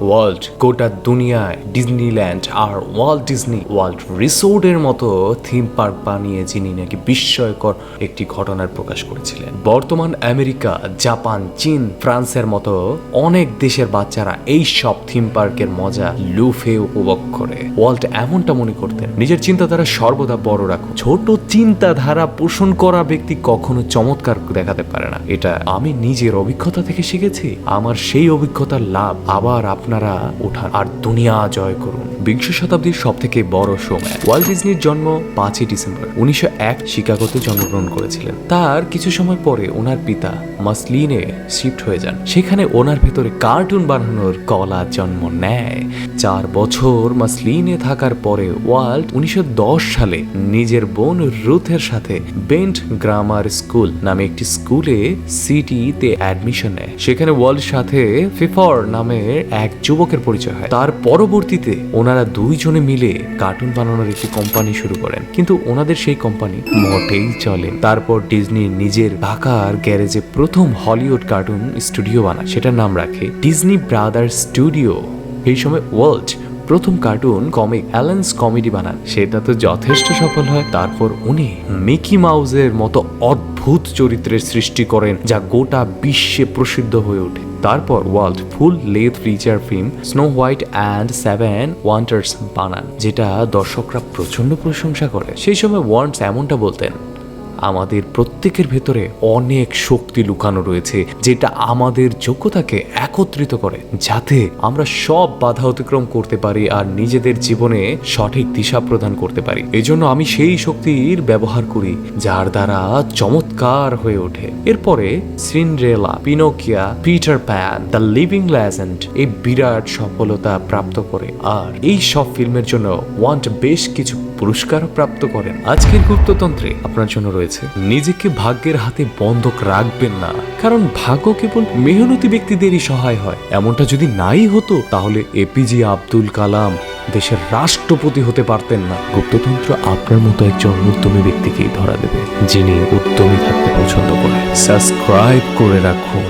Walt গোটা দুনিয়ায় Disneyland আর Walt Disney world রিসোর্টের মতো থিম পার্ক বানিয়ে যিনি নাকি বিস্ময়কর একটি ঘটনার প্রকাশ করেছিলেন। বর্তমান আমেরিকা, জাপান, চীন, ফ্রান্সের মতো অনেক দেশের বাচ্চারা এই সব থিম পার্কের মজা লুফে উপভোগ করে। ওয়াল্ট এমনটা মনে করতেন, নিজের চিন্তাধারা সর্বদা বড় রাখুন। ছোট চিন্তাধারা পোষণ করা ব্যক্তি কখনো চমৎকার দেখাতে পারে না। এটা আমি নিজের অভিজ্ঞতা থেকে শিখেছি। আমার সেই অভিজ্ঞতার লাভ আবার আপনারা ওঠান আর দুনিয়া জয় করুন। বিংশ শতাব্দীর সব থেকে বড় শোম্যান ওয়াল্ট ডিজনির জন্ম 5ই ডিসেম্বর 1901 শিকাগোতে জন্মগ্রহণ করেছিলেন। তার কিছু সময় পরে ওনার পিতা মাসলিনে শিফট হয়ে যান। সেখানে ওনার ভেতরে কার্টুন বানানোর কলা জন্ম নেয়। 4 বছর মাসলিনে থাকার পরে ওয়াল্ট 1910 সালে নিজের বোন রুথের সাথে বেন্ট গ্রামার স্কুল নামে একটি স্কুলে সিটিতে অ্যাডমিশন নেয়। সেখানে ওয়াল্টের সাথে ফিফর নামে এক যুবকের পরিচয় হয়। তার পরবর্তীতে ওনারা দুইজনে মিলে কার্টুন বানানোর একটি কোম্পানি শুরু করেন, কিন্তু ওনাদের সেই কোম্পানি মোটেই চলে। তারপর ডিজনি নিজের ঢাকার গ্যারেজে প্রথম হলিউড কার্টুন স্টুডিও বানায়, সেটার নাম রাখে ডিজনি ব্রাদার্স স্টুডিও। এই সময় ওয়াল্ট প্রথম কার্টুন কমিক অ্যালেন্স কমেডি বানান, সেটা তো যথেষ্ট সফল হয়। তারপর উনি মিকি মাউসের মতো অদ্ভুত চরিত্রের সৃষ্টি করেন যা গোটা বিশ্বে প্রসিদ্ধ হয়ে ওঠে। তারপর Walt full length feature film snow white and 7 wonders বানান, যেটা দর্শকরা প্রচন্ড প্রশংসা করে। সেই সময় ওয়াল্ট এমনটা বলতেন, আমাদের প্রত্যেকের ভেতরে অনেক শক্তি লুকানো রয়েছে যেটা আমাদের যোগ্যতাকে একত্রিত করে, যাতে আমরা সব বাধা অতিক্রম করতে পারি আর নিজেদের জীবনে সঠিক দিশা প্রদান করতে পারি। এজন্য আমি সেই শক্তির ব্যবহার করি যার দ্বারা চমৎকার হয়ে ওঠে। এরপরে Cinderella, Pinocchio, Peter Pan, the living legend এই বিরাট সফলতা প্রাপ্ত করে, আর এই সব ফিল্মের জন্য ওয়াল্ট বেশ কিছু পুরস্কার প্রাপ্ত করেন। আজকের গুপ্ততন্ত্রে আপনার জন্য রয়েছে নিজেকে ভাগ্যের হাতে বন্ধক রাখবেন না, কারণ ভাগ্য কেবল মেহনতি ব্যক্তিদেরই সহায় হয়। এমনটা যদি নাই হতো তাহলে এপিজে আব্দুল কালাম দেশের রাষ্ট্রপতি হতে পারতেন না। গুপ্ততন্ত্র আপনার মতো একজন উদ্যমী ব্যক্তিকেই ধরা দেবে যিনি উদ্যমী থাকতে পছন্দ করে। সাবস্ক্রাইব করে রাখুন।